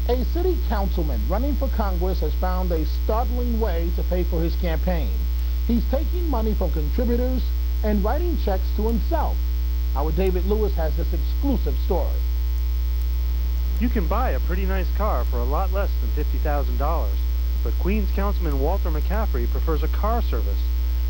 A city councilman running for Congress has found a startling way to pay for his campaign. He's taking money from contributors and writing checks to himself. Our David Lewis has this exclusive story. You can buy a pretty nice car for a lot less than $50,000, but Queens Councilman Walter McCaffrey prefers a car service.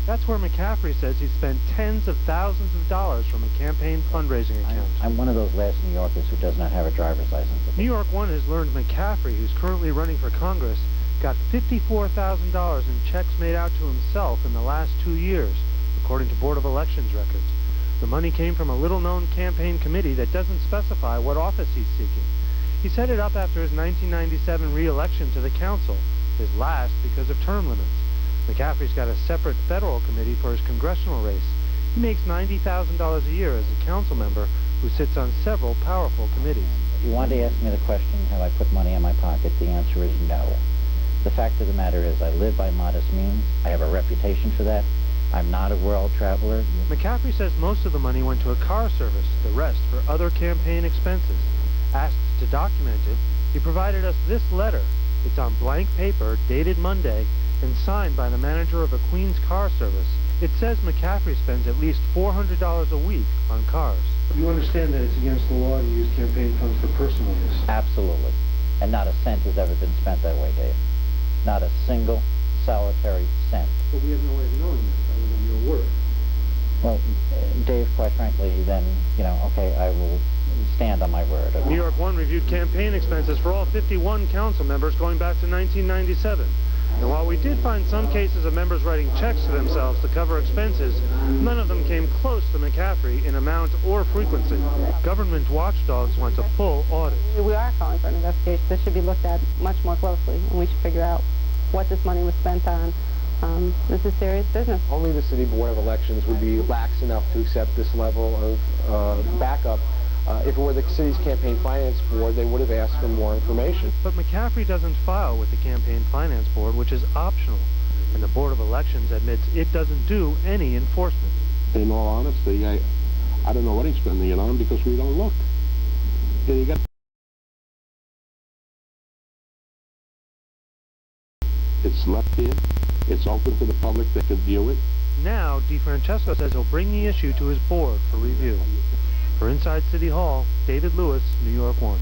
That's where McCaffrey says he spent tens of thousands of dollars from a campaign fundraising account. I'm one of those last New Yorkers who does not have a driver's license. New York One has learned McCaffrey, who's currently running for Congress, got $54,000 in checks made out to himself in the last 2 years, according to Board of Elections records. The money came from a little-known campaign committee that doesn't specify what office he's seeking. He set it up after his 1997 re-election to the council, his last because of term limits. McCaffrey's got a separate federal committee for his congressional race. He makes $90,000 a year as a council member who sits on several powerful committees. If you wanted to ask me the question, have I put money in my pocket, the answer is no. The fact of the matter is I live by modest means. I have a reputation for that. I'm not a world traveler. McCaffrey says most of the money went to a car service, the rest for other campaign expenses. Asked to document it, he provided us this letter. It's on blank paper, dated Monday, and signed by the manager of a Queens car service. It says McCaffrey spends at least $400 a week on cars. You understand that it's against the law to use campaign funds for personal use? Absolutely. And not a cent has ever been spent that way, Dave. Not a single solitary cent. But we have no way of knowing that other than your word. Well, Dave, quite frankly, then, okay, I will stand on my word. New York One reviewed campaign expenses for all 51 council members going back to 1997. And while we did find some cases of members writing checks to themselves to cover expenses, none of them came close to McCaffrey in amount or frequency. Government watchdogs want a full audit. We are calling for an investigation. This should be looked at much more closely, and we should figure out what this money was spent on. This is serious business. Only the City Board of Elections would be lax enough to accept this level of backup. If it were the city's campaign finance board, they would have asked for more information. But McCaffrey doesn't file with the campaign finance board, which is optional. And the Board of Elections admits it doesn't do any enforcement. In all honesty, I don't know what he's spending it on because we don't look. And you got it's left here. It's open to the public that can view it. Now, DeFrancesco says he'll bring the issue to his board for review. For Inside City Hall, David Lewis, New York One.